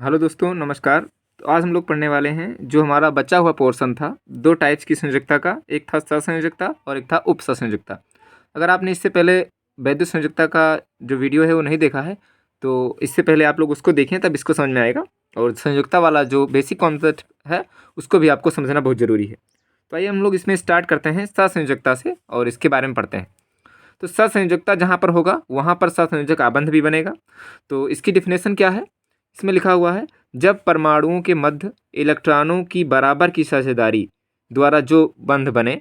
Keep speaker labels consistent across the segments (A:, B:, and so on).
A: Hello दोस्तों, नमस्कार। तो आज हम लोग पढ़ने वाले हैं जो हमारा बचा हुआ पोर्शन था दो टाइप्स की संयोजकता का। एक था सहसंयोजकता और एक था उपसंयोजकता। अगर आपने इससे पहले वैद्युत संयोजकता का जो वीडियो है वो नहीं देखा है तो इससे पहले आप लोग उसको देखें, तब इसको समझ में आएगा। और संयोजकता वाला जो बेसिक कॉन्सेप्ट है उसको भी आपको समझना बहुत ज़रूरी है। तो आइए हम लोग इसमें स्टार्ट करते हैं सहसंयोजकता से और इसके बारे में पढ़ते हैं। तो सहसंयोजकता जहाँ पर होगा वहाँ पर सहसंयोजक आबंध भी बनेगा। तो इसकी डिफिनेशन क्या है? इसमें लिखा हुआ है, जब परमाणुओं के मध्य इलेक्ट्रॉनों की बराबर की साझेदारी द्वारा जो बंध बने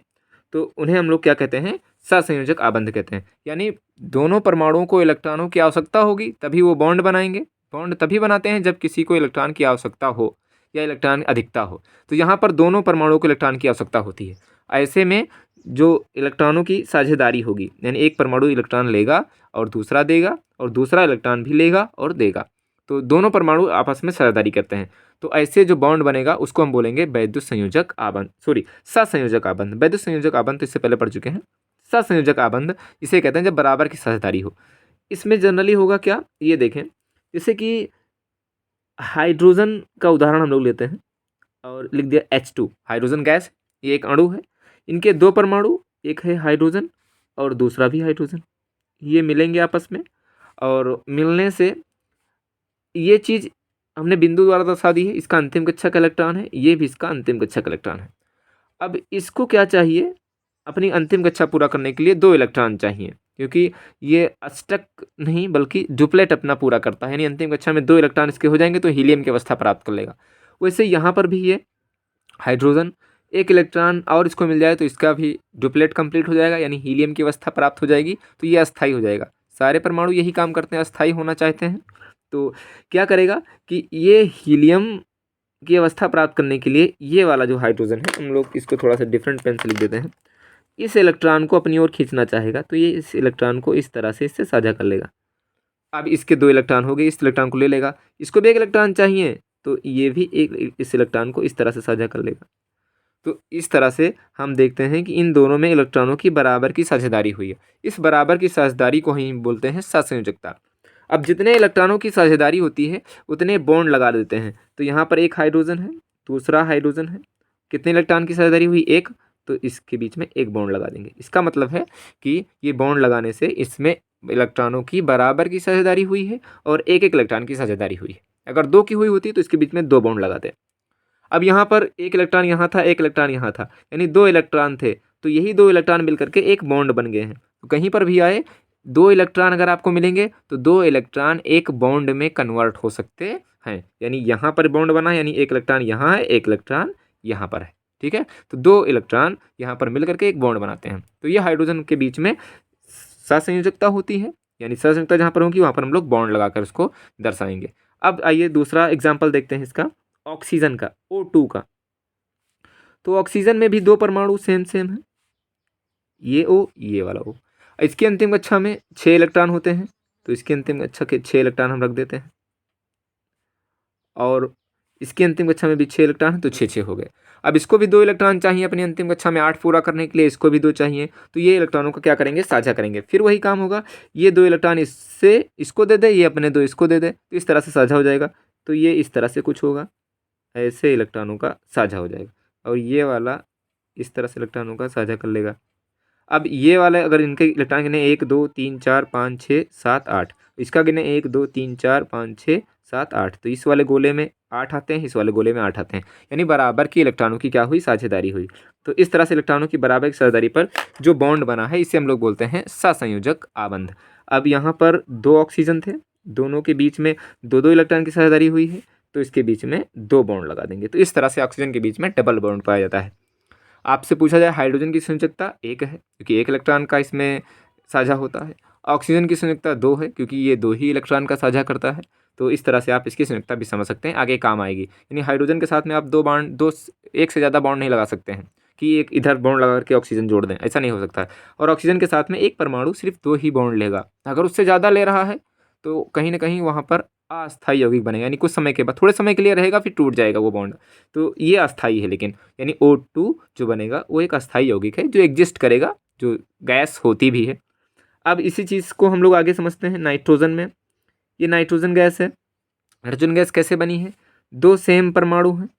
A: तो उन्हें हम लोग क्या कहते हैं? सहसंयोजक आबंध कहते हैं। यानी दोनों परमाणुओं को इलेक्ट्रॉनों की आवश्यकता होगी तभी वो बॉन्ड बनाएंगे। बॉन्ड तभी बनाते हैं जब किसी को इलेक्ट्रॉन की आवश्यकता हो या इलेक्ट्रॉन अधिकता हो। तो यहाँ पर दोनों परमाणुओं को इलेक्ट्रॉन की आवश्यकता होती है। ऐसे में जो इलेक्ट्रॉनों की साझेदारी होगी, यानी एक परमाणु इलेक्ट्रॉन लेगा और दूसरा देगा और दूसरा इलेक्ट्रॉन भी लेगा और देगा, तो दोनों परमाणु आपस में साझेदारी करते हैं। तो ऐसे जो बॉन्ड बनेगा उसको हम बोलेंगे वैद्युत संयोजक आबंध, सहसंयोजक आबंध। वैद्युत संयोजक आबंध तो इससे पहले पढ़ चुके हैं। सहसंयोजक आबंध इसे कहते हैं जब बराबर की साझेदारी हो। इसमें जनरली होगा क्या, ये देखें। जैसे कि हाइड्रोजन का उदाहरण हम लोग लेते हैं और लिख दिया H2, हाइड्रोजन गैस, ये एक अणु है। इनके दो परमाणु, एक है हाइड्रोजन और दूसरा भी हाइड्रोजन, ये मिलेंगे आपस में। और मिलने से ये चीज़ हमने बिंदु द्वारा दर्शा दी है। इसका अंतिम कक्षा का इलेक्ट्रॉन है, ये भी इसका अंतिम कक्षा का इलेक्ट्रॉन है। अब इसको क्या चाहिए? अपनी अंतिम कक्षा पूरा करने के लिए दो इलेक्ट्रॉन चाहिए, क्योंकि ये अष्टक नहीं बल्कि डुप्लेट अपना पूरा करता है। यानी अंतिम कक्षा में दो इलेक्ट्रॉन इसके हो जाएंगे तो हीलियम की अवस्था प्राप्त कर लेगा। वैसे यहाँ पर भी ये हाइड्रोजन एक इलेक्ट्रॉन और इसको मिल जाए तो इसका भी डुप्लेट कंप्लीट हो जाएगा, यानी हीलियम की अवस्था प्राप्त हो जाएगी, तो ये अस्थाई हो जाएगा। सारे परमाणु यही काम करते हैं, अस्थाई होना चाहते हैं। तो क्या करेगा कि ये हीलियम की अवस्था प्राप्त करने के लिए ये वाला जो हाइड्रोजन है, हम लोग इसको थोड़ा सा डिफरेंट पेन से लिख देते हैं, इस इलेक्ट्रॉन को अपनी ओर खींचना चाहेगा तो ये इस इलेक्ट्रॉन को इस तरह से इससे साझा कर लेगा। अब इसके दो इलेक्ट्रॉन हो गए, इस इलेक्ट्रॉन को ले लेगा। इसको भी एक इलेक्ट्रॉन चाहिए तो ये भी एक इस इलेक्ट्रॉन को इस तरह से साझा कर लेगा। तो इस तरह से हम देखते हैं कि इन दोनों में इलेक्ट्रॉनों की बराबर की साझेदारी हुई है। इस बराबर की साझेदारी को ही बोलते हैं सहसंयोजकता। अब जितने इलेक्ट्रॉनों की साझेदारी होती है उतने बॉन्ड लगा देते हैं। तो यहाँ पर एक हाइड्रोजन है, दूसरा हाइड्रोजन है, कितने इलेक्ट्रॉन की साझेदारी हुई? एक। तो इसके बीच में एक बॉन्ड लगा देंगे। इसका मतलब है कि ये बॉन्ड लगाने से इसमें इलेक्ट्रॉनों की बराबर की साझेदारी हुई है और एक एक इलेक्ट्रॉन की साझेदारी हुई है। अगर दो की हुई होती तो इसके बीच में दो बॉन्ड लगाते। अब यहाँ पर एक इलेक्ट्रॉन यहाँ था, एक इलेक्ट्रॉन यहाँ था, यानी दो इलेक्ट्रॉन थे, तो यही दो इलेक्ट्रॉन मिलकर के एक बॉन्ड बन गए हैं। तो कहीं पर भी आए दो इलेक्ट्रॉन अगर आपको मिलेंगे तो दो इलेक्ट्रॉन एक बॉन्ड में कन्वर्ट हो सकते हैं। यानी यहाँ पर बॉन्ड बना है, यानी एक इलेक्ट्रॉन यहाँ है, एक इलेक्ट्रॉन यहाँ पर है। ठीक है, तो दो इलेक्ट्रॉन यहाँ पर मिल करके एक बॉन्ड बनाते हैं। तो ये हाइड्रोजन के बीच में सहसंयोजकता होती है, यानी सहसंयोजकता जहाँ पर होगी वहाँ पर हम लोग बॉन्ड लगाकर उसको दर्शाएंगे। अब आइए दूसरा एग्जाम्पल देखते हैं इसका, ऑक्सीजन का, O2 का। तो ऑक्सीजन में भी दो परमाणु सेम सेम है, ये O, ये वाला O। इसकी अंतिम कक्षा में 6 इलेक्ट्रॉन होते हैं, तो इसकी अंतिम कक्षा के 6 इलेक्ट्रॉन हम रख देते हैं। और इसकी अंतिम कक्षा में भी 6 इलेक्ट्रॉन है तो 6 हो गए। अब इसको भी दो इलेक्ट्रॉन चाहिए अपनी अंतिम कक्षा में 8 पूरा करने के लिए, इसको भी दो चाहिए। तो ये इलेक्ट्रॉनों को क्या करेंगे? साझा करेंगे। फिर वही काम होगा, ये दो इलेक्ट्रॉन इससे इसको दे दे, ये अपने दो इसको दे दे, तो इस तरह से साझा हो जाएगा। तो ये इस तरह से कुछ होगा, ऐसे इलेक्ट्रॉनों का साझा हो जाएगा। और ये वाला इस तरह से इलेक्ट्रॉनों का साझा कर लेगा। अब ये वाला अगर इनके इलेक्ट्रॉन गिने 1 2 3 4 5 6 7 8, इसका गिने 1 2 3 4 5 6 7 8, तो इस वाले गोले में 8 आते हैं, इस वाले गोले में 8 आते हैं, यानी बराबर की इलेक्ट्रॉनों की क्या हुई? साझेदारी हुई। तो इस तरह से इलेक्ट्रॉनों की बराबर की साझेदारी पर जो बॉन्ड बना है इसे हम लोग बोलते हैं सहसंयोजक आबंध। अब यहाँ पर दो ऑक्सीजन थे, दोनों के बीच में दो दो इलेक्ट्रॉन की साझेदारी हुई है, तो इसके बीच में दो बॉन्ड लगा देंगे। तो इस तरह से ऑक्सीजन के बीच में डबल बॉन्ड पाया जाता है। आपसे पूछा जाए हाइड्रोजन की संयोजकता एक है क्योंकि एक इलेक्ट्रॉन का इसमें साझा होता है। ऑक्सीजन की संयोजकता दो है क्योंकि ये दो ही इलेक्ट्रॉन का साझा करता है। तो इस तरह से आप इसकी संयोजकता भी समझ सकते हैं, आगे काम आएगी। यानी हाइड्रोजन के साथ में आप दो एक से ज़्यादा बॉन्ड नहीं लगा सकते हैं कि एक इधर बॉन्ड लगा करके ऑक्सीजन जोड़ दें, ऐसा नहीं हो सकता है। और ऑक्सीजन के साथ में एक परमाणु सिर्फ दो ही बॉन्ड लेगा। अगर उससे ज़्यादा ले रहा है तो कहीं ना कहीं वहाँ पर अस्थायी यौगिक बनेगा, यानी कुछ समय के बाद, थोड़े समय के लिए रहेगा फिर टूट जाएगा वो बॉन्ड। तो ये अस्थायी है, लेकिन यानी O2 जो बनेगा वो एक अस्थायी यौगिक है जो एग्जिस्ट करेगा, जो गैस होती भी है। अब इसी चीज़ को हम लोग आगे समझते हैं नाइट्रोजन में। ये नाइट्रोजन गैस है, नाइट्रोजन गैस कैसे बनी है? दो सेम परमाणु हैं,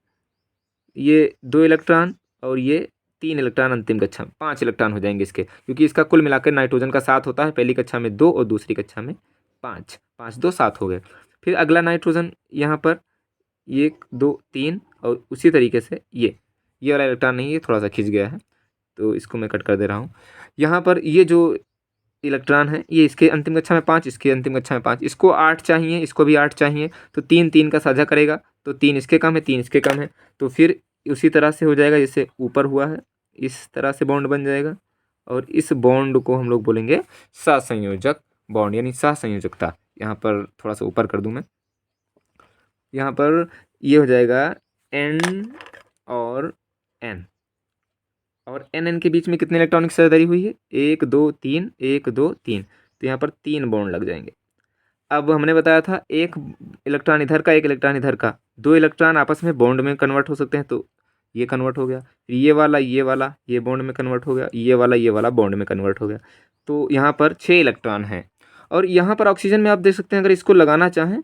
A: ये 2 इलेक्ट्रॉन और ये 3 इलेक्ट्रॉन अंतिम कक्षा में, 5 इलेक्ट्रॉन हो जाएंगे इसके, क्योंकि इसका कुल मिलाकर नाइट्रोजन का 7 होता है, पहली कक्षा में 2 और दूसरी कक्षा में 5, 5 2 7 हो गए। फिर अगला नाइट्रोजन यहाँ पर 1 2 3 और उसी तरीके से ये वाला इलेक्ट्रॉन नहीं, ये थोड़ा सा खिंच गया है तो इसको मैं कट कर दे रहा हूँ। यहाँ पर ये जो इलेक्ट्रॉन है ये इसके अंतिम कक्षा में 5, इसके अंतिम कक्षा में 5, इसको 8 चाहिए, इसको भी 8 चाहिए, तो 3 3 का साझा करेगा, तो 3 इसके कम है, 3 इसके कम है, तो फिर उसी तरह से हो जाएगा जैसे ऊपर हुआ है, इस तरह से बॉन्ड बन जाएगा और इस बॉन्ड को हम लोग बोलेंगे सहसंयोजक बॉन्ड यानी सहसंयोजकता। यहाँ पर थोड़ा सा ऊपर कर दूँ मैं, यहाँ पर ये हो जाएगा N और N, और एन के बीच में कितने इलेक्ट्रॉनिक साझेदारी हुई है? 1 2 3 1 2 3, तो यहाँ पर 3 बॉन्ड लग जाएंगे। अब हमने बताया था एक इलेक्ट्रॉन इधर का, एक इलेक्ट्रॉन इधर का, 2 इलेक्ट्रॉन आपस में बॉन्ड में कन्वर्ट हो सकते हैं, तो ये कन्वर्ट हो गया, ये वाला ये बॉन्ड में कन्वर्ट हो गया, ये वाला बॉन्ड में कन्वर्ट हो गया, तो यहाँ पर 6 इलेक्ट्रॉन हैं। और यहाँ पर ऑक्सीजन में आप देख सकते हैं, अगर इसको लगाना चाहें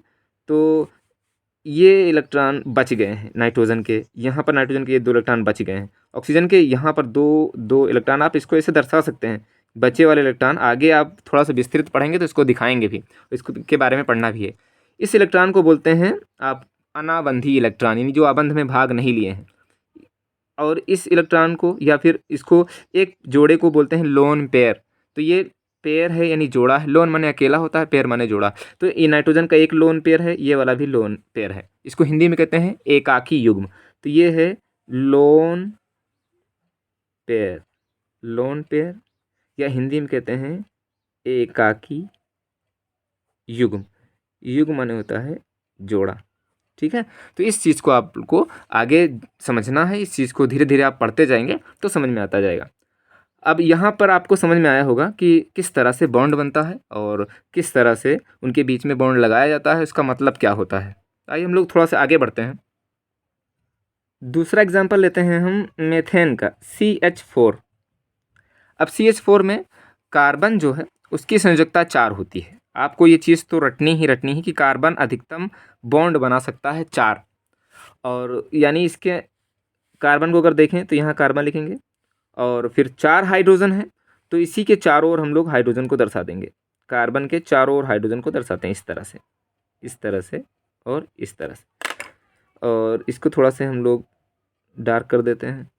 A: तो ये इलेक्ट्रॉन बच गए हैं नाइट्रोजन के, यहाँ पर नाइट्रोजन के ये 2 इलेक्ट्रॉन बच गए हैं, ऑक्सीजन के यहाँ पर 2 इलेक्ट्रॉन, आप इसको ऐसे दर्शा सकते हैं, बचे वाले इलेक्ट्रॉन आगे आप थोड़ा सा विस्तृत पढ़ेंगे तो इसको दिखाएंगे भी, इसको के बारे में पढ़ना भी है। इस इलेक्ट्रॉन को बोलते हैं आप अनाबंधी इलेक्ट्रॉन, यानी जो आबंध में भाग नहीं लिए हैं। और इस इलेक्ट्रॉन को या फिर इसको एक जोड़े को बोलते हैं लोन पेयर, तो ये पेयर है यानी जोड़ा है, लोन माने अकेला होता है, पेयर माने जोड़ा, तो ये नाइट्रोजन का एक लोन पेयर है, ये वाला भी लोन पेयर है, इसको हिंदी में कहते हैं एकाकी युग्म, तो ये है लोन पेयर, लोन पेयर या हिंदी में कहते हैं एकाकी युग्म, युग्म माने होता है जोड़ा। ठीक है, तो इस चीज़ को आपको आगे समझना है, इस चीज़ को धीरे धीरे आप पढ़ते जाएंगे तो समझ में आता जाएगा। अब यहाँ पर आपको समझ में आया होगा कि किस तरह से बॉन्ड बनता है और किस तरह से उनके बीच में बॉन्ड लगाया जाता है, उसका मतलब क्या होता है। आइए हम लोग थोड़ा सा आगे बढ़ते हैं। दूसरा एग्जाम्पल लेते हैं हम मेथेन का, CH4। अब CH4 में कार्बन जो है उसकी संयोजकता 4 होती है। आपको ये चीज़ तो रटनी ही कि कार्बन अधिकतम बॉन्ड बना सकता है 4, और यानी इसके कार्बन को अगर देखें तो यहाँ कार्बन लिखेंगे और फिर 4 हाइड्रोजन है, तो इसी के चारों ओर हम लोग हाइड्रोजन को दर्शा देंगे, कार्बन के चारों ओर हाइड्रोजन को दर्शाते हैं इस तरह से, इस तरह से और इस तरह से, और इसको थोड़ा से हम लोग डार्क कर देते हैं।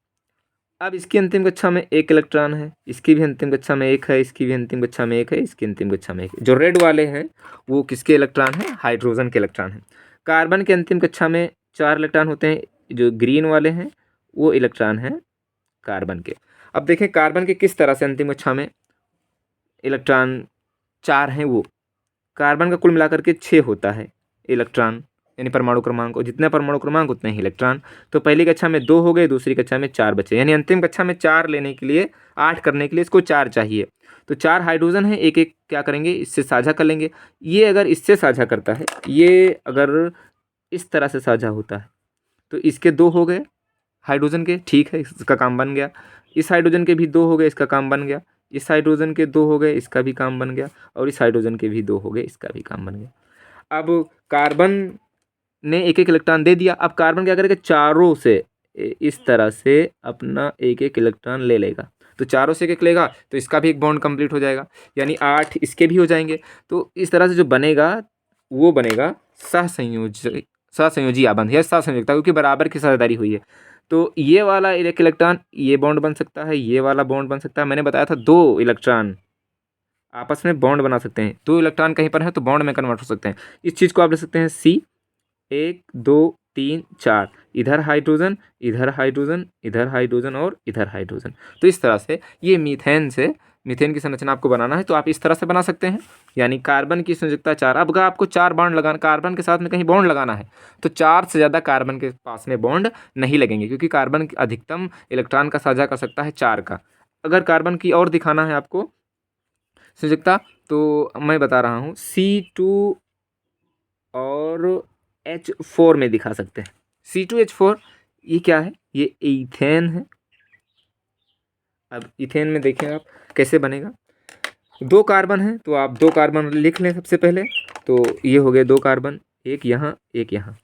A: अब इसकी अंतिम कक्षा में 1 इलेक्ट्रॉन है, इसकी भी अंतिम कक्षा में 1 है, इसकी भी अंतिम कक्षा में 1 है, इसकी अंतिम कक्षा में 1 है। जो रेड वाले हैं वो किसके इलेक्ट्रॉन हैं? हाइड्रोजन के इलेक्ट्रॉन हैं। कार्बन के अंतिम कक्षा में 4 इलेक्ट्रॉन होते हैं, जो ग्रीन वाले हैं वो इलेक्ट्रॉन हैं कार्बन के। अब देखें कार्बन के किस तरह से अंतिम कक्षा में इलेक्ट्रॉन 4 हैं, वो कार्बन का कुल मिलाकर के 6 होता है इलेक्ट्रॉन, यानी परमाणु क्रमांक, और जितने परमाणु क्रमांक उतने ही इलेक्ट्रॉन। तो पहली कक्षा में 2 हो गए, दूसरी कक्षा में 4 बचे, यानी अंतिम कक्षा में 4 लेने के लिए, 8 करने के लिए इसको 4 चाहिए। तो 4 हाइड्रोजन है, एक एक क्या करेंगे, इससे साझा कर लेंगे। ये अगर इससे साझा करता है, ये अगर इस तरह से साझा होता है तो इसके 2 हो गए हाइड्रोजन के, ठीक है, इसका काम बन गया। इस हाइड्रोजन के भी 2 हो गए, इसका काम बन गया। इस हाइड्रोजन के 2 हो गए, इसका भी काम बन गया। और इस हाइड्रोजन के भी 2 हो गए, इसका भी काम बन गया। अब कार्बन ने एक एक इलेक्ट्रॉन दे दिया, अब कार्बन क्या करेगा, चारों से इस तरह से अपना एक एक इलेक्ट्रॉन ले लेगा। तो चारों से एक लेगा तो इसका भी एक बॉन्ड कंप्लीट हो जाएगा, यानी 8 इसके भी हो जाएंगे। तो इस तरह से जो बनेगा वो बनेगा सहसंयोजी आबंध या सहसंयोजकता, क्योंकि बराबर की साझेदारी हुई है। तो ये वाला एक इलेक्ट्रॉन ये बॉन्ड बन सकता है, ये वाला बॉन्ड बन सकता है। मैंने बताया था 2 इलेक्ट्रॉन आपस में बॉन्ड बना सकते हैं, 2 इलेक्ट्रॉन कहीं पर है तो बॉन्ड में कन्वर्ट हो सकते हैं। इस चीज़ को आप ले सकते हैं C, 1 2 3 4, इधर हाइड्रोजन, इधर हाइड्रोजन, इधर हाइड्रोजन और इधर हाइड्रोजन। तो इस तरह से ये मीथेन की संरचना आपको बनाना है तो आप इस तरह से बना सकते हैं, यानी कार्बन की संयोजकता 4। अब अगर आपको 4 बॉन्ड लगाना, कार्बन के साथ में कहीं बॉन्ड लगाना है तो 4 से ज़्यादा कार्बन के पास में बॉन्ड नहीं लगेंगे, क्योंकि कार्बन अधिकतम इलेक्ट्रॉन का साझा कर सकता है 4 का। अगर कार्बन की और दिखाना है आपको संयोजकता तो मैं बता रहा हूँ, C2 और H4 में दिखा सकते हैं। C2H4 ये क्या है, ये ईथेन है। अब ईथेन में देखें आप कैसे बनेगा, 2 कार्बन है तो आप 2 कार्बन लिख लें सबसे पहले, तो ये हो गए 2 कार्बन, एक यहाँ, एक यहाँ।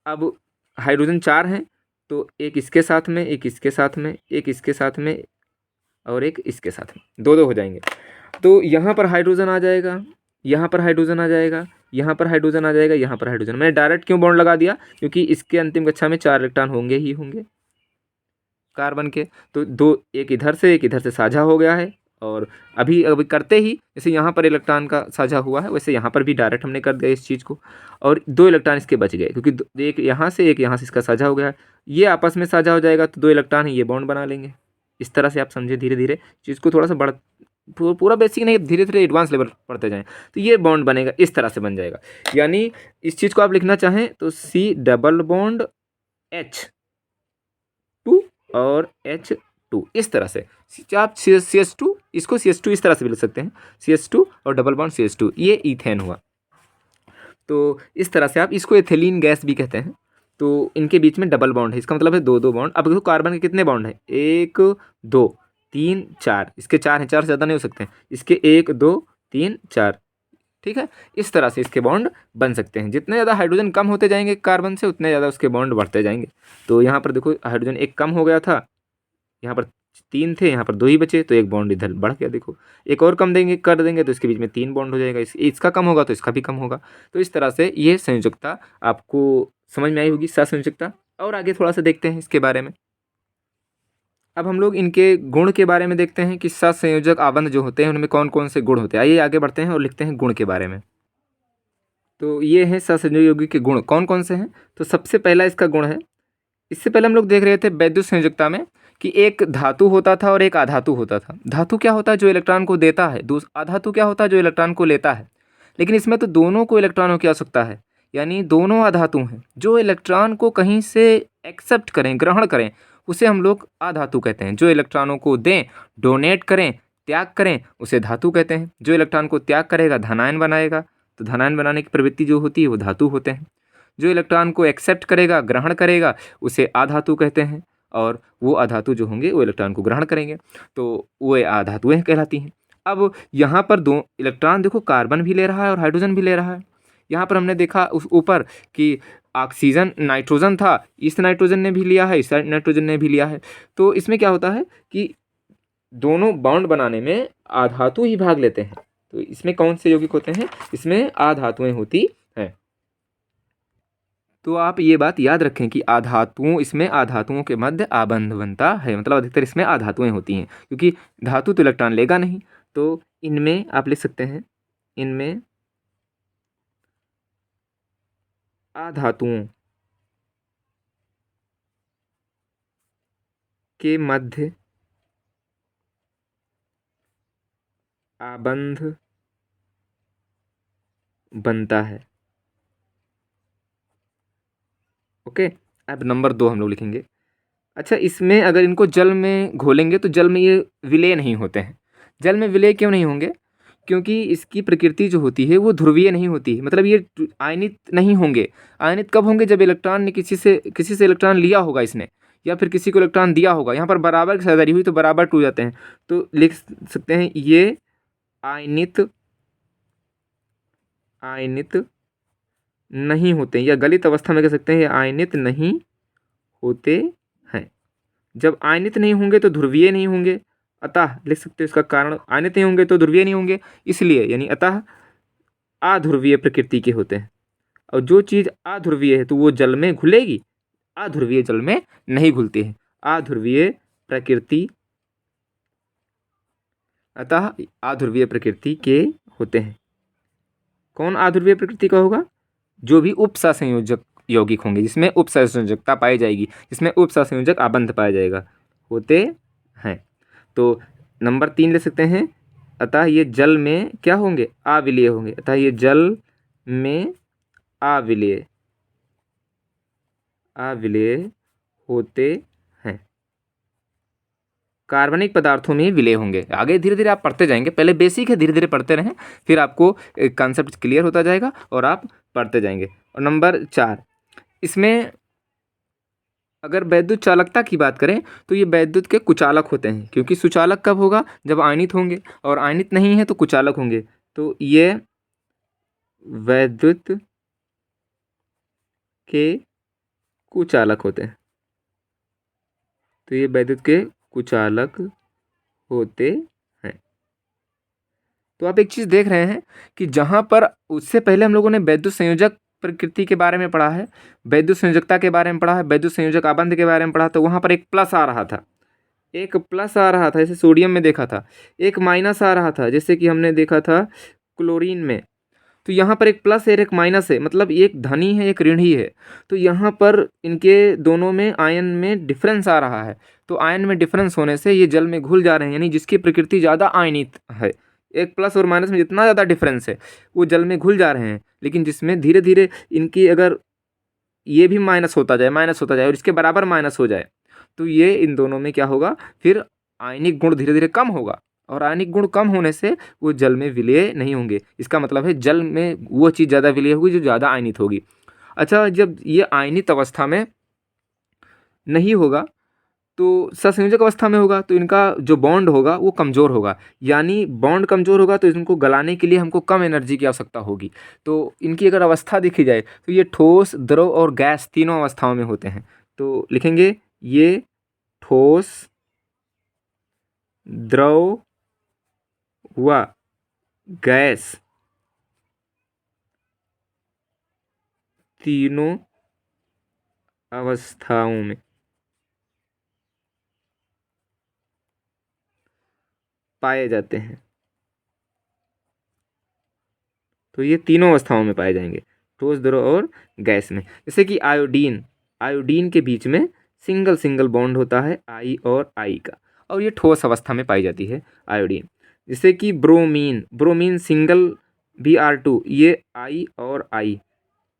A: अब हाइड्रोजन 4 हैं, तो एक इसके साथ में, एक इसके साथ में, एक इसके साथ में और एक इसके साथ में, दो दो हो जाएंगे। तो यहाँ पर हाइड्रोजन आ जाएगा, यहाँ पर हाइड्रोजन आ जाएगा, यहाँ पर हाइड्रोजन आ जाएगा, यहाँ पर हाइड्रोजन। मैंने डायरेक्ट क्यों बॉन्ड लगा दिया? क्योंकि इसके अंतिम कक्षा में 4 इलेक्ट्रॉन होंगे ही होंगे कार्बन के। तो दो, एक इधर से, एक इधर से साझा हो गया है। और अभी करते ही जैसे यहाँ पर इलेक्ट्रॉन का साझा हुआ है, वैसे यहाँ पर भी डायरेक्ट हमने कर दिया इस चीज़ को। और 2 इलेक्ट्रॉन इसके बच गए, क्योंकि एक यहाँ से, एक यहाँ से इसका साझा हो गया है। ये आपस में साझा हो जाएगा, तो 2 इलेक्ट्रॉन है, ये बॉन्ड बना लेंगे। इस तरह से आप समझे, धीरे धीरे चीज़ को थोड़ा सा पूरा बेसिक नहीं, धीरे धीरे एडवांस लेवल पढ़ते जाएं। तो ये बॉन्ड बनेगा, इस तरह से बन जाएगा। यानी इस चीज़ को आप लिखना चाहें तो C डबल बॉन्ड H2 और H2, इस तरह से। आप CH2, इसको CH2 इस तरह से भी लिख सकते हैं, CH2 और डबल बॉन्ड CH2, ये ईथेन हुआ। तो इस तरह से आप इसको एथिलीन गैस भी कहते हैं। तो इनके बीच में डबल बॉन्ड है, इसका मतलब है 2-2 बॉन्ड। अब देखो कार्बन के कितने बॉन्ड हैं? 1 2 3 4, इसके 4 हैं, 4 से ज़्यादा नहीं हो सकते हैं। इसके 1 2 3 4, ठीक है। इस तरह से इसके बॉन्ड बन सकते हैं। जितने ज़्यादा हाइड्रोजन कम होते जाएंगे कार्बन से, उतने ज़्यादा उसके बॉन्ड बढ़ते जाएंगे। तो यहाँ पर देखो हाइड्रोजन एक कम हो गया था, यहाँ पर 3 थे, यहाँ पर 2 ही बचे, तो एक बॉन्ड इधर बढ़ गया। देखो एक और कम कर देंगे तो इसके बीच में 3 बॉन्ड हो जाएगा। इसका कम होगा तो इसका भी कम होगा। तो इस तरह से ये संयोजकता आपको समझ में आई होगी, सहसंयोजकता। और आगे थोड़ा सा देखते हैं इसके बारे में। अब हम लोग इनके गुण के बारे में देखते हैं कि सहसंयोजक आबंध जो होते हैं उनमें कौन कौन से गुण होते हैं। आइए आगे बढ़ते हैं और लिखते हैं गुण के बारे में। तो ये हैं सहसंयोगी के गुण, कौन कौन से हैं? तो सबसे पहला इसका गुण है, इससे पहले हम लोग देख रहे थे वैद्युत संयोजकता में कि एक धातु होता था और एक अधातु होता था। धातु क्या होता है? जो इलेक्ट्रॉन को देता है। अधातु क्या होता है? जो इलेक्ट्रॉन को लेता है। लेकिन इसमें तो दोनों को इलेक्ट्रॉनों की आवश्यकता है, यानी दोनों अधातु हैं। जो इलेक्ट्रॉन को कहीं से एक्सेप्ट करें, ग्रहण करें, उसे हम लोग अधातु कहते हैं। जो इलेक्ट्रॉनों को दें, डोनेट करें, त्याग करें, उसे धातु कहते हैं। जो इलेक्ट्रॉन को त्याग करेगा, धनायन बनाएगा, तो धनायन बनाने की प्रवृत्ति जो होती है वो धातु होते हैं। जो इलेक्ट्रॉन को एक्सेप्ट करेगा, ग्रहण करेगा, उसे अधातु कहते हैं। और वो अधातु जो होंगे वो इलेक्ट्रॉन को ग्रहण करेंगे, तो वो अधातुएं कहलाती हैं। अब यहाँ पर 2 इलेक्ट्रॉन देखो, कार्बन भी ले रहा है और हाइड्रोजन भी ले रहा है। यहाँ पर हमने देखा उस ऊपर कि ऑक्सीजन नाइट्रोजन था, इस नाइट्रोजन ने भी लिया है, इस नाइट्रोजन ने भी लिया है। तो इसमें क्या होता है कि दोनों बॉन्ड बनाने में अधातु ही भाग लेते हैं। तो इसमें कौन से यौगिक होते हैं? इसमें अधातुएं होती हैं। तो आप ये बात याद रखें कि इसमें अधातुओं के मध्य आबंध बनता है, मतलब अधिकतर इसमें अधातुएं होती हैं, क्योंकि धातु तो इलेक्ट्रॉन लेगा नहीं। तो इनमें आप लिख सकते हैं, इनमें अधातुओं के मध्य आबंध बनता है। ओके, अब नंबर 2 हम लोग लिखेंगे। अच्छा, इसमें अगर इनको जल में घोलेंगे तो जल में ये विलय नहीं होते हैं। जल में विलय क्यों नहीं होंगे? क्योंकि इसकी प्रकृति जो होती है वो ध्रुवीय नहीं होती है, मतलब ये आयनित नहीं होंगे। आयनित कब होंगे? जब इलेक्ट्रॉन ने किसी से इलेक्ट्रॉन लिया होगा इसने, या फिर किसी को इलेक्ट्रॉन दिया होगा। यहाँ पर बराबर की साझेदारी हुई तो बराबर टूट जाते हैं। तो लिख सकते हैं ये आयनित नहीं होते, या गलित अवस्था में कह सकते हैं ये आयनित नहीं होते हैं। जब आयनित नहीं होंगे तो ध्रुवीय नहीं होंगे, अतः लिख सकते हो इसका कारण, आयनित नहीं होंगे तो ध्रुवीय नहीं होंगे, इसलिए यानी अतः अध्रुवीय प्रकृति के होते हैं। और जो चीज़ अध्रुवीय है तो वो जल में घुलेगी, अध्रुवीय जल में नहीं घुलती है। अध्रुवीय प्रकृति, अतः अध्रुवीय प्रकृति के होते हैं। कौन अध्रुवीय प्रकृति का होगा? जो भी उपसंयोजक यौगिक होंगे, जिसमें उपसंयोजकता पाई जाएगी, जिसमें उपसंयोजक आबंध पाया जाएगा, होते हैं। तो नंबर 3 ले सकते हैं, अतः ये जल में क्या होंगे? अविलीय होंगे। अतः ये जल में अविलीय होते हैं। कार्बनिक पदार्थों में विलय होंगे। आगे धीरे धीरे आप पढ़ते जाएंगे, पहले बेसिक है, धीरे धीरे पढ़ते रहें, फिर आपको कॉन्सेप्ट क्लियर होता जाएगा और आप पढ़ते जाएंगे। और नंबर 4, इसमें अगर वैद्युत चालकता की बात करें तो ये वैद्युत के कुचालक होते हैं, क्योंकि सुचालक कब होगा? जब आयनित होंगे, और आयनित नहीं है तो कुचालक होंगे। तो ये वैद्युत के कुचालक होते हैं। तो ये वैद्युत के कुचालक होते हैं। तो आप एक चीज़ देख रहे हैं कि जहाँ पर उससे पहले हम लोगों ने वैद्युत संयोजक प्रकृति के बारे में पढ़ा है, वैद्युत संयोजकता के बारे में पढ़ा है, वैद्युत संयोजक आबंध के बारे में पढ़ा, तो वहाँ पर एक प्लस आ रहा था, एक प्लस आ रहा था, जैसे सोडियम में देखा था, एक माइनस आ रहा था, जैसे कि हमने देखा था क्लोरीन में। तो यहाँ पर एक प्लस है और एक माइनस है, मतलब एक धनी है एक ऋणी है। तो यहाँ पर इनके दोनों में आयन में डिफरेंस आ रहा है। तो आयन में डिफरेंस होने से ये जल में घुल जा रहे हैं, यानी जिसकी प्रकृति ज़्यादा आयनित है, एक प्लस और माइनस में जितना ज़्यादा डिफरेंस है वो जल में घुल जा रहे हैं। लेकिन जिसमें धीरे धीरे इनकी अगर ये भी माइनस होता जाए और इसके बराबर माइनस हो जाए, तो ये इन दोनों में क्या होगा, फिर आयनिक गुण धीरे धीरे कम होगा, और आयनिक गुण कम होने से वो जल में विलय नहीं होंगे। इसका मतलब है जल में वो चीज़ ज़्यादा विलय होगी जो ज़्यादा आयनित होगी। अच्छा, जब ये आयनित अवस्था में नहीं होगा तो ससंयोजक अवस्था में होगा, तो इनका जो बॉन्ड होगा वो कमज़ोर होगा, यानी बॉन्ड कमज़ोर होगा तो इनको गलाने के लिए हमको कम एनर्जी की आवश्यकता होगी। तो इनकी अगर अवस्था देखी जाए तो ये ठोस, द्रव और गैस तीनों अवस्थाओं में होते हैं। तो लिखेंगे ये ठोस, द्रव व गैस तीनों अवस्थाओं में पाए जाते हैं। तो ये तीनों अवस्थाओं में पाए जाएंगे, ठोस, द्रव और गैस में। जैसे कि आयोडीन, आयोडीन के बीच में सिंगल सिंगल बॉन्ड होता है आई और आई का, और ये ठोस अवस्था में पाई जाती है आयोडीन। जैसे कि ब्रोमीन, ब्रोमीन सिंगल Br2, ये आई और आई,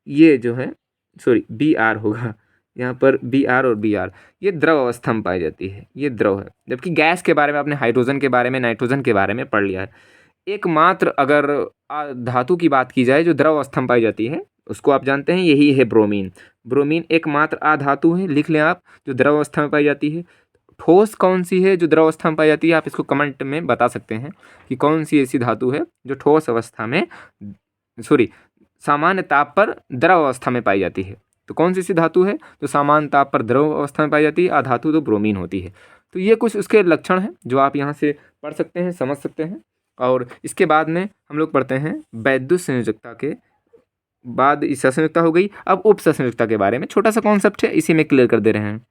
A: ये जो है सॉरी Br होगा यहाँ पर, Br और Br, ये द्रव अवस्था में पाई जाती है, ये द्रव है। जबकि गैस के बारे में आपने हाइड्रोजन के बारे में, नाइट्रोजन के बारे में पढ़ लिया है। एकमात्र अगर धातु की बात की जाए जो द्रव अवस्था में पाई जाती है, उसको आप जानते हैं, यही है ब्रोमीन। ब्रोमीन एकमात्र अधातु है, लिख लें आप, जो द्रव अवस्था में पाई जाती है। ठोस कौन सी है जो द्रव अवस्था में पाई जाती है, आप इसको कमेंट में बता सकते हैं कि कौन सी ऐसी धातु है जो ठोस अवस्था में, सॉरी, सामान्य ताप पर द्रव अवस्था में पाई जाती है। तो कौन सी ऐसी धातु है जो सामान्य ताप पर द्रव अवस्था में पाई जाती है? अधातु तो ब्रोमीन होती है। तो ये कुछ उसके लक्षण हैं जो आप यहाँ से पढ़ सकते हैं, समझ सकते हैं। और इसके बाद में हम लोग पढ़ते हैं वैद्युत संयोजकता के बाद, इस संयोजकता हो गई। अब उप संयोजकता के बारे में छोटा सा कॉन्सेप्ट है, इसी में क्लियर कर दे रहे हैं।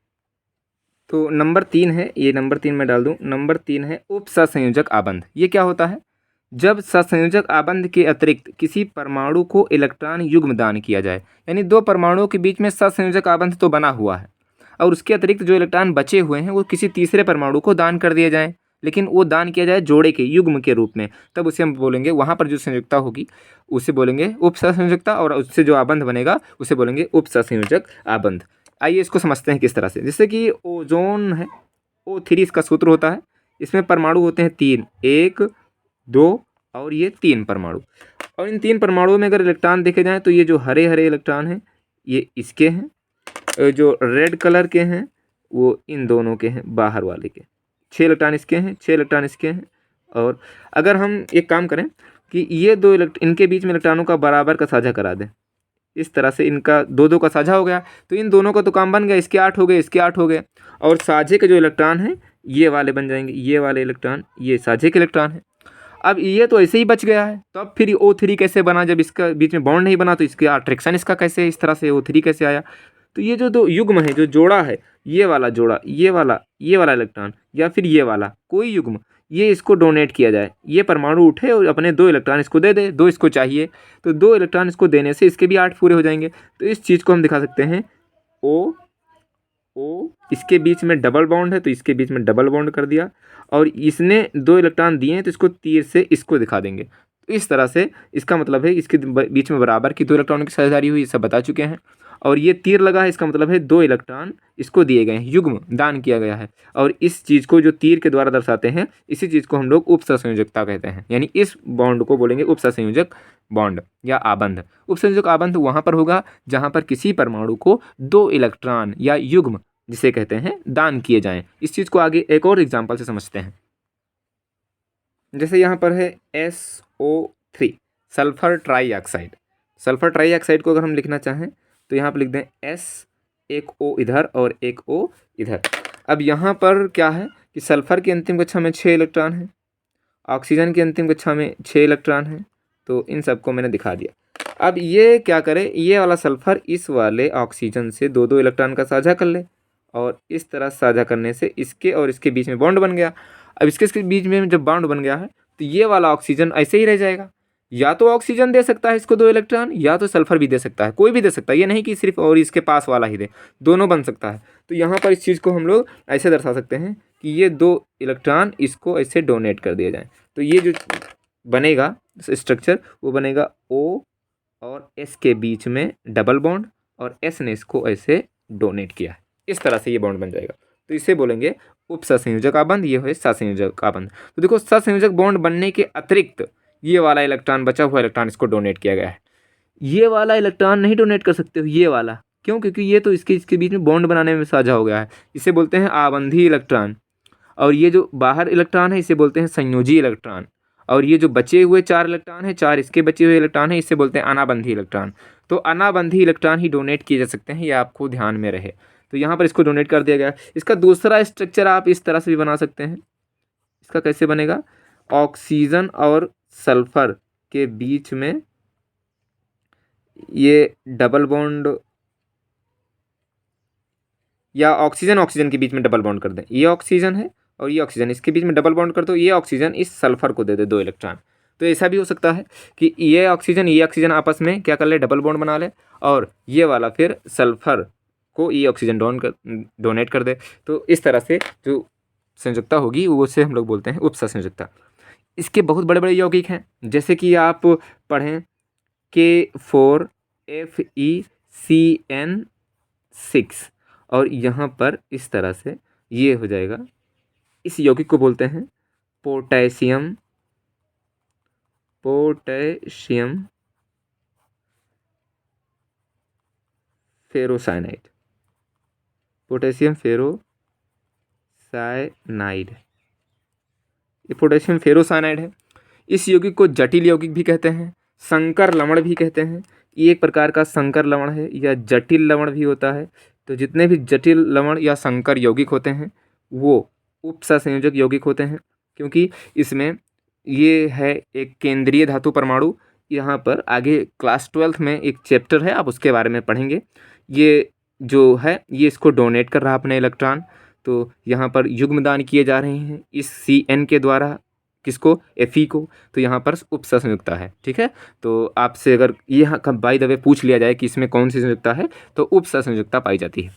A: तो नंबर 3 है, ये नंबर 3 में डाल दूं। नंबर 3 है उप सहसंयोजक आबंध। ये क्या होता है? जब सहसंयोजक आबंध के अतिरिक्त किसी परमाणु को इलेक्ट्रॉन युग्म दान किया जाए, यानी दो परमाणुओं के बीच में सहसंयोजक आबंध तो बना हुआ है, और उसके अतिरिक्त जो इलेक्ट्रॉन बचे हुए हैं वो किसी तीसरे परमाणु को दान कर दिए जाएँ, लेकिन वो दान किया जाए जोड़े के, युग्म के रूप में, तब उसे हम बोलेंगे, वहाँ पर जो संयोजकता होगी उसे बोलेंगे उप सहसंयोजकता, और उससे जो आबंध बनेगा उसे बोलेंगे उप सहसंयोजक आबंध। आइए इसको समझते हैं किस तरह से। जैसे कि ओजोन है, O3 इसका सूत्र होता है। इसमें परमाणु होते हैं 3, 1, 2 और ये 3 परमाणु। और इन 3 परमाणुओं में अगर इलेक्ट्रॉन देखे जाएँ तो ये जो हरे हरे इलेक्ट्रॉन हैं ये इसके हैं, जो रेड कलर के हैं वो इन दोनों के हैं, बाहर वाले के। 6 इलेक्ट्रॉन इसके हैं, 6 इलेक्ट्रॉन इसके हैं। और अगर हम एक काम करें कि ये दो इनके बीच में इलेक्ट्रॉनों का बराबर का साझा करा दें, इस तरह से इनका 2-2 का साझा हो गया, तो इन दोनों का तो काम बन गया, इसके 8 हो गए, इसके 8 हो गए। और साझे के जो इलेक्ट्रॉन हैं ये वाले बन जाएंगे, ये वाले इलेक्ट्रॉन ये साझे के इलेक्ट्रॉन है। अब ये तो ऐसे ही बच गया है, तो अब फिर O3 कैसे बना? जब इसका बीच में बॉन्ड नहीं बना तो इसके अट्रैक्शन इसका कैसे, इस तरह से O3 कैसे आया? तो ये जो दो युग्म है, जो जोड़ा है, ये वाला जोड़ा, ये वाला इलेक्ट्रॉन, या फिर ये वाला कोई युग्म, ये इसको डोनेट किया जाए, ये परमाणु उठे और अपने 2 इलेक्ट्रॉन इसको दे दे, 2 इसको चाहिए, तो 2 इलेक्ट्रॉन इसको देने से इसके भी 8 पूरे हो जाएंगे। तो इस चीज़ को हम दिखा सकते हैं, O इसके बीच में डबल बॉन्ड है तो इसके बीच में डबल बॉन्ड कर दिया, और इसने 2 इलेक्ट्रॉन दिए हैं तो इसको तीर से इसको दिखा देंगे। तो इस तरह से इसका मतलब है इसके बीच में बराबर की 2 इलेक्ट्रॉनों की साझेदारी हुई, सब बता चुके हैं। और ये तीर लगा है, इसका मतलब है 2 इलेक्ट्रॉन इसको दिए गए हैं, युग्म दान किया गया है। और इस चीज़ को जो तीर के द्वारा दर्शाते हैं, इसी चीज़ को हम लोग उप सहसंयोजकता कहते हैं, यानी इस बॉन्ड को बोलेंगे उप सहसंयोजक बॉन्ड या आबंध। उप संयोजक आबंध वहाँ पर होगा जहाँ पर किसी परमाणु को 2 इलेक्ट्रॉन या युग्म जिसे कहते हैं दान किए जाएं। इस चीज़ को आगे एक और एग्जाम्पल से समझते हैं। जैसे यहाँ पर है SO3, sulphur trioxide. Sulphur trioxide को अगर हम लिखना चाहें तो यहाँ पर लिख दें S, एक O इधर और एक O इधर। अब यहाँ पर क्या है कि सल्फर की अंतिम कक्षा में 6 इलेक्ट्रॉन हैं, ऑक्सीजन की अंतिम कक्षा में 6 इलेक्ट्रॉन हैं, तो इन सबको मैंने दिखा दिया। अब ये क्या करे, ये वाला सल्फर इस वाले ऑक्सीजन से 2-2 इलेक्ट्रॉन का साझा कर ले और इस तरह साझा करने से इसके और इसके बीच में बॉन्ड बन गया। अब इसके बीच में जब बॉन्ड बन गया है तो ये वाला ऑक्सीजन ऐसे ही रह जाएगा। या तो ऑक्सीजन दे सकता है इसको 2 इलेक्ट्रॉन, या तो सल्फर भी दे सकता है, कोई भी दे सकता है, ये नहीं कि सिर्फ और इसके पास वाला ही दे, दोनों बन सकता है। तो यहाँ पर इस चीज़ को हम लोग ऐसे दर्शा सकते हैं कि ये 2 इलेक्ट्रॉन इसको ऐसे डोनेट कर दिया जाए। तो ये जो बनेगा स्ट्रक्चर वो बनेगा O और S के बीच में डबल बॉन्ड और S ने इसको ऐसे डोनेट किया है, इस तरह से ये बॉन्ड बन जाएगा। तो इसे बोलेंगे उपसंयोजक आबंध, ये है सहसंयोजक आबंध। तो देखो सहसंयोजक बॉन्ड बनने के अतिरिक्त ये वाला इलेक्ट्रॉन, बचा हुआ इलेक्ट्रॉन इसको डोनेट किया गया है। ये वाला इलेक्ट्रॉन नहीं डोनेट कर सकते हो, ये वाला, क्यों? क्योंकि ये तो इसके बीच में बॉन्ड बनाने में साझा हो गया है, इसे बोलते हैं आबंधी इलेक्ट्रॉन। और ये जो बाहर इलेक्ट्रॉन है इसे बोलते हैं संयोजी इलेक्ट्रॉन। और ये जो बचे हुए 4 इलेक्ट्रॉन हैं, 4 इसके बचे हुए इलेक्ट्रॉन हैं, इसे बोलते हैं अनाबंधी इलेक्ट्रॉन। तो अनाबंधी इलेक्ट्रॉन ही डोनेट किए जा सकते हैं, ये आपको ध्यान में रहे। तो यहाँ पर इसको डोनेट कर दिया गया। इसका दूसरा स्ट्रक्चर आप इस तरह से भी बना सकते हैं। इसका कैसे बनेगा, ऑक्सीजन और सल्फर के बीच में ये डबल बॉन्ड, या ऑक्सीजन ऑक्सीजन के बीच में डबल बॉन्ड कर दें, ये ऑक्सीजन है और ये ऑक्सीजन, इसके बीच में डबल बॉन्ड कर दो, ये ऑक्सीजन इस सल्फर को दे दे 2 इलेक्ट्रॉन। तो ऐसा भी हो सकता है कि ये ऑक्सीजन आपस में क्या कर ले, डबल बॉन्ड बना ले, और ये वाला फिर सल्फर को ये ऑक्सीजन डोनेट कर दे। तो इस तरह से जो संयोजकता होगी वो से हम लोग बोलते हैं उपसंयोजकता। इसके बहुत बड़े बड़े यौगिक हैं, जैसे कि आप पढ़ें K4FeCN6, और यहाँ पर इस तरह से ये हो जाएगा। इस यौगिक को बोलते हैं पोटेशियम फेरोसाइनाइड, पोटेशियम फेरोसाइनाइड, ये पोटेशियम फेरोसाइनाइड है। इस यौगिक को जटिल यौगिक भी कहते हैं, संकर लवण भी कहते हैं। ये एक प्रकार का संकर लवण है या जटिल लवण भी होता है। तो जितने भी जटिल लवण या संकर यौगिक होते हैं वो उपसंयोजक यौगिक होते हैं, क्योंकि इसमें ये है एक केंद्रीय धातु परमाणु। यहाँ पर आगे क्लास 12th में एक चैप्टर है, आप उसके बारे में पढ़ेंगे। ये जो है ये इसको डोनेट कर रहा है अपने इलेक्ट्रॉन। तो यहाँ पर युग्मदान किए जा रहे हैं इस CN के द्वारा, किसको, Fe को। तो यहाँ पर उपसंयोजकता है, ठीक है। तो आपसे अगर यहाँ का बाय द वे पूछ लिया जाए कि इसमें कौन सी संयोजकता है, तो उपसंयोजकता पाई जाती है।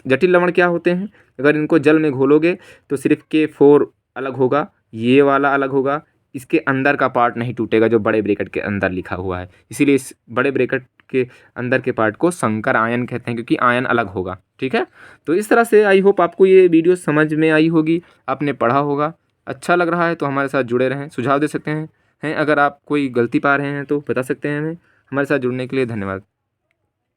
A: जटिल लवण क्या होते हैं, अगर इनको जल में घोलोगे तो सिर्फ K4 अलग होगा, ये वाला अलग होगा, इसके अंदर का पार्ट नहीं टूटेगा जो बड़े ब्रैकेट के अंदर लिखा हुआ है। इसीलिए इस बड़े ब्रैकेट के अंदर के पार्ट को संकर आयन कहते हैं, क्योंकि आयन अलग होगा, ठीक है। तो इस तरह से आई होप आपको ये वीडियो समझ में आई होगी, आपने पढ़ा होगा। अच्छा लग रहा है तो हमारे साथ जुड़े रहें, सुझाव दे सकते हैं। अगर आप कोई गलती पा रहे हैं तो बता सकते हैं हमें। हमारे साथ जुड़ने के लिए धन्यवाद।